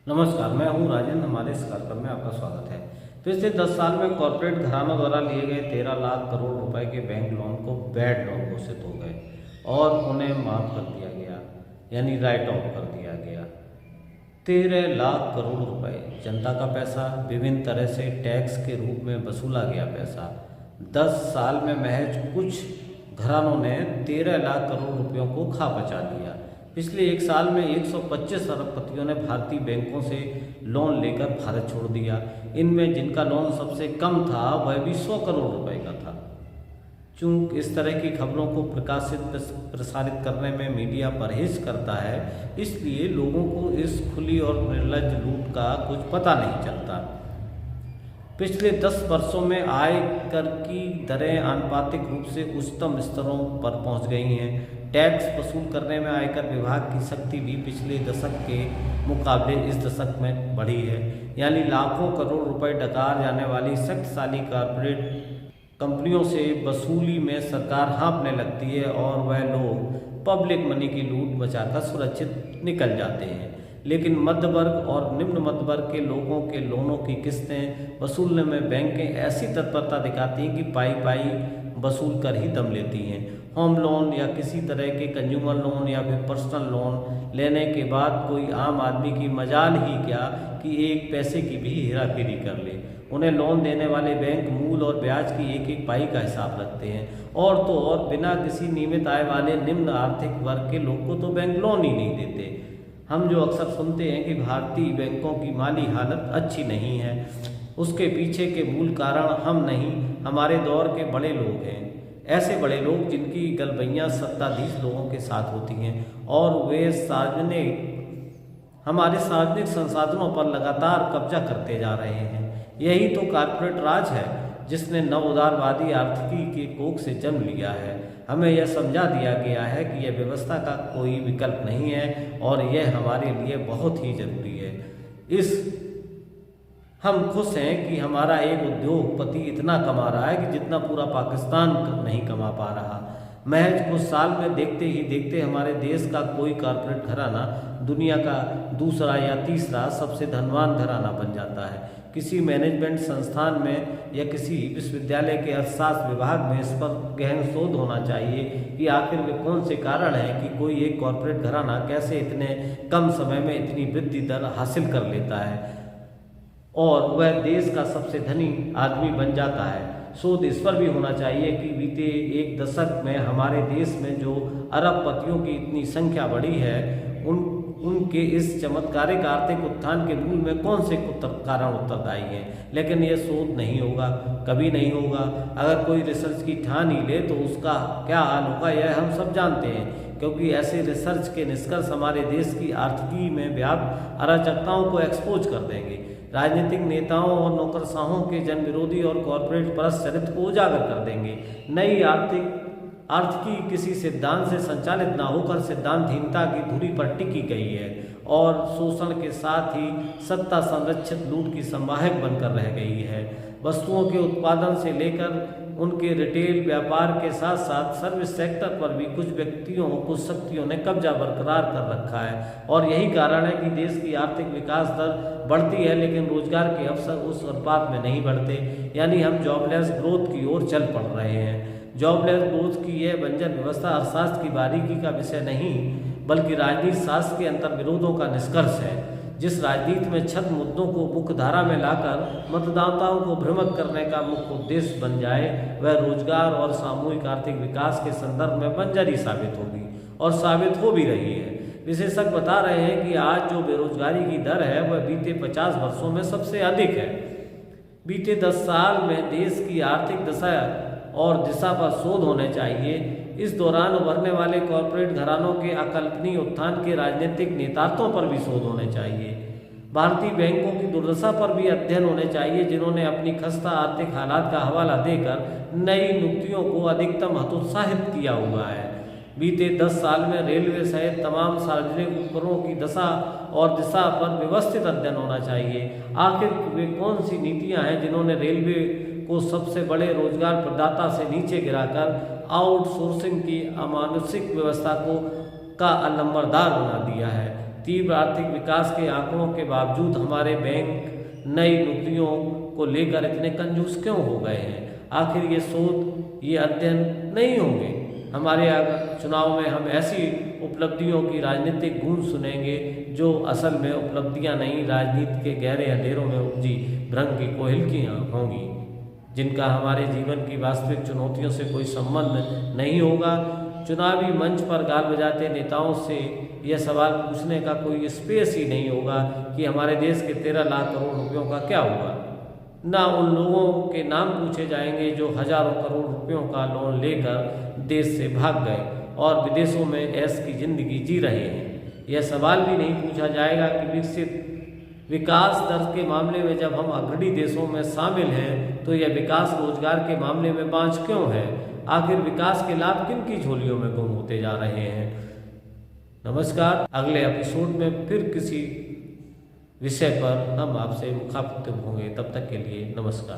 नमस्कार, मैं हूं राजेंद्र। हमारे इस कार्यक्रम में आपका स्वागत है। पिछले 10 साल में कॉरपोरेट घरानों द्वारा लिए गए 13 लाख करोड़ रुपए के बैंक लोन को बैड लोन घोषित हो गए और उन्हें माफ कर दिया गया, यानी राइट ऑफ कर दिया गया। 13 लाख करोड़ रुपए जनता का पैसा, विभिन्न तरह से टैक्स के रूप में वसूला गया पैसा। 10 साल में महज कुछ घरानों ने 13 लाख करोड़ रुपयों को खा बचा लिया। पिछले एक साल में 125 अरबपतियों ने भारतीय बैंकों से लोन लेकर भारत छोड़ दिया। इनमें जिनका लोन सबसे कम था वह भी 100 करोड़ रुपए का था। चूंकि इस तरह की खबरों को प्रसारित करने में मीडिया परहेज करता है, इसलिए लोगों को इस खुली और निर्लज्ज लूट का कुछ पता नहीं चलता। पिछले 10 वर्षों में आयकर की दरें आनुपातिक रूप से उच्चतम स्तरों पर पहुंच गई हैं। टैक्स वसूल करने में आयकर विभाग की शक्ति भी पिछले दशक के मुकाबले इस दशक में बढ़ी है, यानी लाखों करोड़ रुपए डकार जाने वाली शक्तिशाली कॉर्पोरेट कंपनियों से वसूली में सरकार हाँफने लगती है और वह लोग पब्लिक मनी की लूट बचाकर सुरक्षित निकल जाते हैं। लेकिन मध्य वर्ग और निम्न मध्य वर्ग के लोगों के लोनों की किस्तें वसूलने में बैंकें ऐसी तत्परता दिखाती हैं कि पाई पाई वसूल कर ही दम लेती हैं। होम लोन या किसी तरह के कंज्यूमर लोन या फिर पर्सनल लोन लेने के बाद कोई आम आदमी की मजाल ही क्या कि एक पैसे की भी हेरा फेरी कर ले। उन्हें लोन देने वाले बैंक मूल और ब्याज की एक एक पाई का हिसाब रखते हैं, और तो और बिना किसी नियमित आय वाले निम्न आर्थिक वर्ग के लोग को तो बैंक लोन ही नहीं देते। हम जो अक्सर सुनते हैं कि भारतीय बैंकों की माली हालत अच्छी नहीं है, उसके पीछे के मूल कारण हम नहीं, हमारे दौर के बड़े लोग हैं। ऐसे बड़े लोग जिनकी गलबैयाँ सत्ताधीश लोगों के साथ होती हैं और वे हमारे सार्वजनिक संसाधनों पर लगातार कब्जा करते जा रहे हैं। यही तो कॉर्पोरेट राज है जिसने नव उदारवादी आर्थिकी के कोख से जन्म लिया है। हमें यह समझा दिया गया है कि यह व्यवस्था का कोई विकल्प नहीं है और यह हमारे लिए बहुत ही जरूरी है। हम खुश हैं कि हमारा एक उद्योगपति इतना कमा रहा है कि जितना पूरा पाकिस्तान नहीं कमा पा रहा। महज कुछ साल में देखते ही देखते हमारे देश का कोई कॉर्पोरेट घराना दुनिया का दूसरा या तीसरा सबसे धनवान घराना बन जाता है। किसी मैनेजमेंट संस्थान में या किसी विश्वविद्यालय के अर्थशास्त्र विभाग में इस पर गहन शोध होना चाहिए कि आखिर वे कौन से कारण हैं कि कोई एक कॉर्पोरेट घराना कैसे इतने कम समय में इतनी वृद्धि दर हासिल कर लेता है और वह देश का सबसे धनी आदमी बन जाता है। शोध इस पर भी होना चाहिए कि बीते एक दशक में हमारे देश में जो अरबपतियों की इतनी संख्या बढ़ी है, उनके इस चमत्कारिक आर्थिक उत्थान के मूल में कौन से कारण उत्तरदायी हैं। लेकिन यह शोध नहीं होगा, कभी नहीं होगा। अगर कोई रिसर्च की ठान ही ले तो उसका क्या हाल होगा यह हम सब जानते हैं, क्योंकि ऐसे रिसर्च के निष्कर्ष हमारे देश की आर्थिकी में व्याप्त अराजकताओं को एक्सपोज कर देंगे। राजनीतिक नेताओं और नौकरशाहों के जन विरोधी और कॉरपोरेट परस्त चरित्र को उजागर कर देंगे। नई आर्थिकी किसी सिद्धांत से संचालित न होकर सिद्धांतहीनता की धुरी पर टिकी गई है और शोषण के साथ ही सत्ता संरक्षित लूट की संवाहक बनकर रह गई है। वस्तुओं के उत्पादन से लेकर उनके रिटेल व्यापार के साथ साथ सर्विस सेक्टर पर भी कुछ व्यक्तियों कुछ शक्तियों ने कब्जा बरकरार कर रखा है और यही कारण है कि देश की आर्थिक विकास दर बढ़ती है लेकिन रोजगार के अवसर उस अनुपात में नहीं बढ़ते, यानी हम जॉबलेस ग्रोथ की ओर चल पड़ रहे हैं। जॉबलेस ग्रोथ की यह बंजर व्यवस्था अर्थशास्त्र की बारीकी का विषय नहीं बल्कि राजनीति शास्त्र के अंतर विरोधों का निष्कर्ष है। जिस राजनीति में छद्म मुद्दों को मुख्य धारा में लाकर मतदाताओं को भ्रमित करने का मुख्य उद्देश्य बन जाए, वह रोजगार और सामूहिक आर्थिक विकास के संदर्भ में बंजर ही साबित होगी और साबित हो भी रही है। विशेषज्ञ बता रहे हैं कि आज जो बेरोजगारी की दर है वह बीते 50 वर्षों में सबसे अधिक है। बीते 10 साल में देश की आर्थिक दशा और दिशा पर शोध होने चाहिए। इस दौरान उभरने वाले कॉरपोरेट घरानों के अकल्पनीय उत्थान के राजनीतिक नेतृत्वों पर भी शोध होने चाहिए। भारतीय बैंकों की दुर्दशा पर भी अध्ययन होने चाहिए, जिन्होंने अपनी खस्ता आर्थिक हालात का हवाला देकर नई नियुक्तियों को अधिकतम हतोत्साहित किया हुआ है। बीते 10 साल में रेलवे सहित तमाम सार्वजनिक उपकरणों की दशा और दिशा पर व्यवस्थित अध्ययन होना चाहिए। आखिर वे कौन सी नीतियां हैं जिन्होंने रेलवे को सबसे बड़े रोजगार प्रदाता से नीचे गिराकर आउटसोर्सिंग की अमानुषिक व्यवस्था का अलंबरदार बना दिया है। तीव्र आर्थिक विकास के आंकड़ों के बावजूद हमारे बैंक नई नौकरियों को लेकर इतने कंजूस क्यों हो गए हैं? आखिर ये शोध, ये अध्ययन नहीं होंगे? हमारे चुनाव में हम ऐसी उपलब्धियों की राजनीतिक गूंज सुनेंगे जो असल में उपलब्धियां नहीं, राजनीति के गहरे अंधेरों में उपजी भ्रम की कोयलकियाँ होंगी, जिनका हमारे जीवन की वास्तविक चुनौतियों से कोई संबंध नहीं होगा। चुनावी मंच पर गाल बजाते नेताओं से यह सवाल पूछने का कोई स्पेस ही नहीं होगा कि हमारे देश के 13 लाख करोड़ रुपयों का क्या हुआ। ना उन लोगों के नाम पूछे जाएंगे जो हजारों करोड़ रुपयों का लोन लेकर देश से भाग गए और विदेशों में ऐश की जिंदगी जी रहे हैं। यह सवाल भी नहीं पूछा जाएगा कि विकसित विकास दर के मामले में जब हम अग्रणी देशों में शामिल हैं तो यह विकास रोजगार के मामले में बांझ क्यों है? आखिर विकास के लाभ किन की झोलियों में गुम होते जा रहे हैं? नमस्कार, अगले एपिसोड में फिर किसी विषय पर हम आपसे मुखातिब होंगे। तब तक के लिए नमस्कार।